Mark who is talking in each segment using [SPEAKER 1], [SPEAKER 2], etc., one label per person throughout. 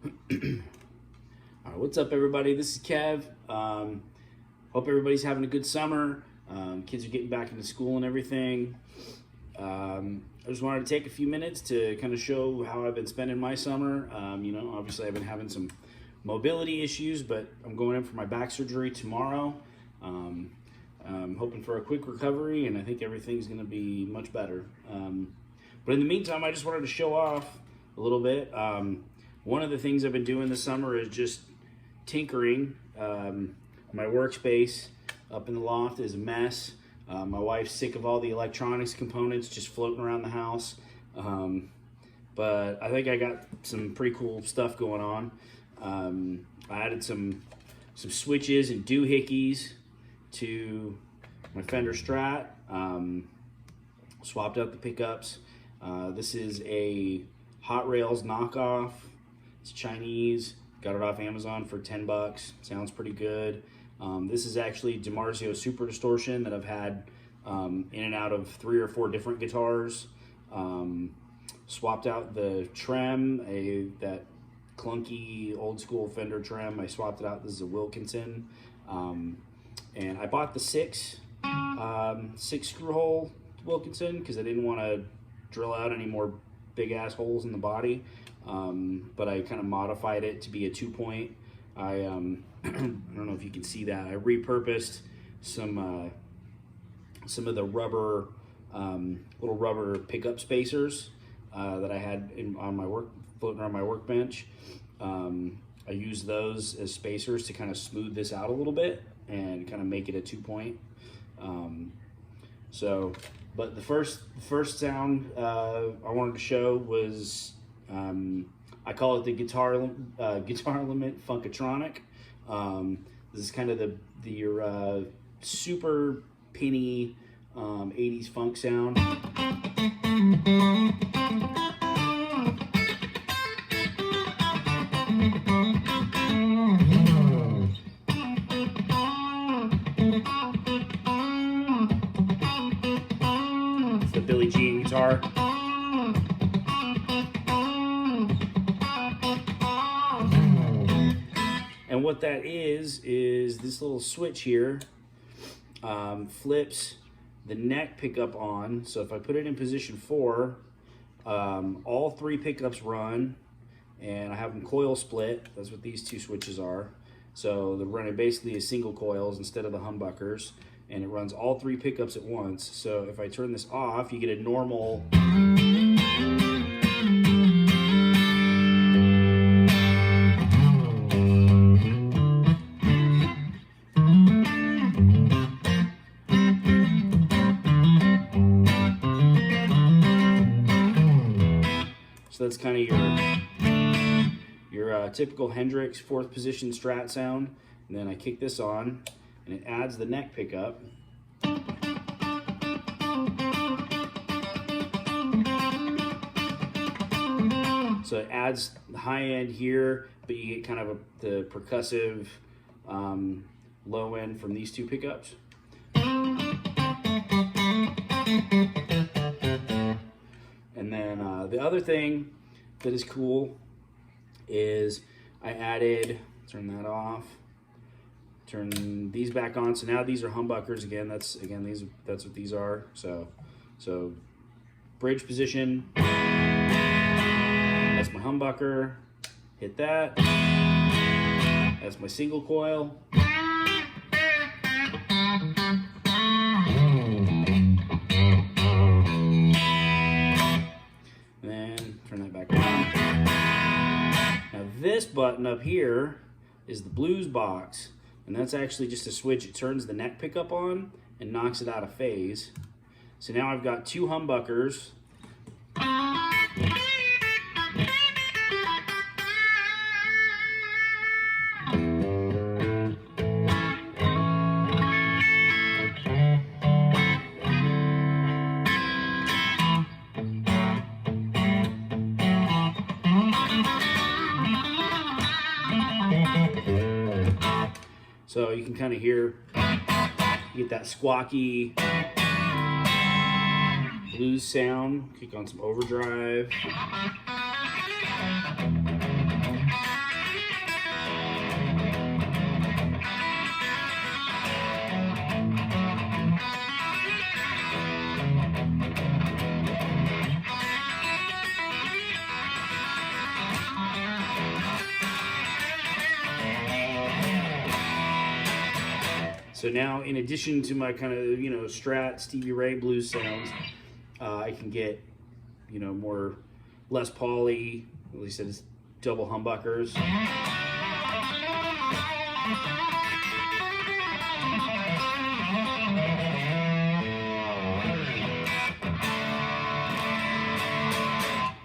[SPEAKER 1] All right, what's up, everybody? This is Kev. Hope everybody's having a good summer. Kids are getting back into school and everything. I just wanted to take a few minutes to kind of show how I've been spending my summer. Obviously I've been having some mobility issues, but I'm going in for my back surgery tomorrow. I'm hoping for a quick recovery, and I think everything's going to be much better. But in the meantime, I just wanted to show off a little bit. One of the things I've been doing this summer is just tinkering. My workspace up in the loft is a mess. My wife's sick of all the electronics components just floating around the house. But I think I got some pretty cool stuff going on. I added some switches and doohickeys to my Fender Strat. Swapped out the pickups. This is a Hot Rails knockoff. It's Chinese. Got it off Amazon for 10 bucks. Sounds pretty good. This is actually DiMarzio Super Distortion that I've had in and out of 3 or 4 different guitars. Swapped out the trem, that clunky old school Fender trem. I swapped it out. This is a Wilkinson. And I bought the 6 screw hole Wilkinson because I didn't want to drill out any more big ass holes in the body. But I kind of modified it to be a 2-point. I don't know if you can see that. I repurposed some of the rubber, little rubber pickup spacers that I had floating around my workbench. I used those as spacers to kind of smooth this out a little bit and kind of make it a 2-point. But the first sound I wanted to show was, I call it the Guitar Element Funkatronic. This is kind of your super pinny 80s funk sound. It's the Billie Jean guitar. And what that is this little switch here flips the neck pickup on. So if I put it in position 4, all 3 pickups run, and I have them coil split. That's what these 2 switches are. So they're running basically as single coils instead of the humbuckers, and it runs all 3 pickups at once. So if I turn this off, you get a normal So that's kind of your typical Hendrix 4th position Strat sound. And then I kick this on, and it adds the neck pickup. So it adds the high end here, but you get kind of the percussive low end from these 2 pickups. And then the other thing that is cool is I added, turn that off, turn these back on. So now these are humbuckers again. That's what these are. So bridge position. That's my humbucker. Hit that. That's my single coil. Turn that back on. Now this button up here is the blues box, and that's actually just a switch. It turns the neck pickup on and knocks it out of phase. So now I've got 2 humbuckers. So you can kind of hear, you get that squawky blues sound. Kick on some overdrive. So now, in addition to my kind of, you know, Strat Stevie Ray blues sounds, I can get, you know, more Les Pauly, at least it's double humbuckers.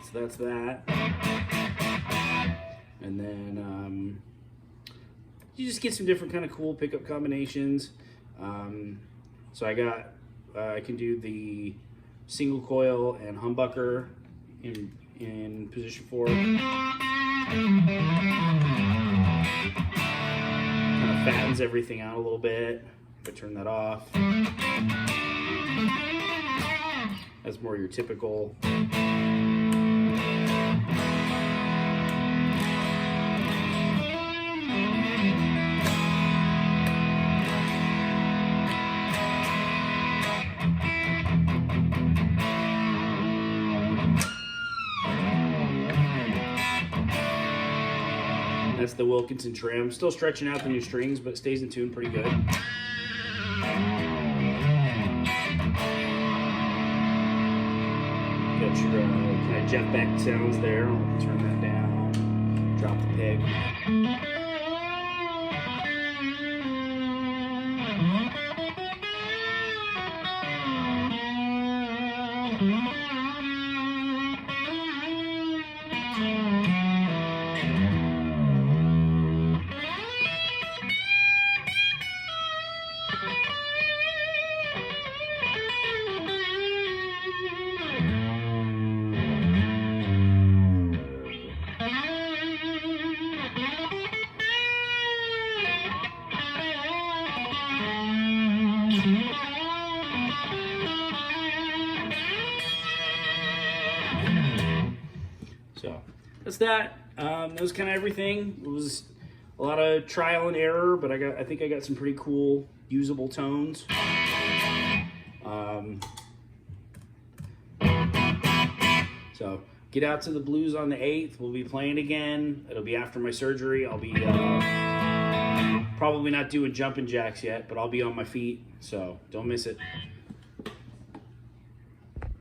[SPEAKER 1] So that's that. And then you just get some different kind of cool pickup combinations. So I can do the single coil and humbucker in position 4. Kind of fattens everything out a little bit. If I turn that off, that's more your typical. That's the Wilkinson trim. Still stretching out the new strings, but stays in tune pretty good. Got your kind of Jeff Beck sounds there. I'll turn that down. Drop the pig. So that's that. That was kind of everything. It was a lot of trial and error, but I think I got some pretty cool usable tones. So get out to the Blues on the 8th. We'll be playing again. It'll be after my surgery. I'll be probably not doing jumping jacks yet, but I'll be on my feet, so don't miss it.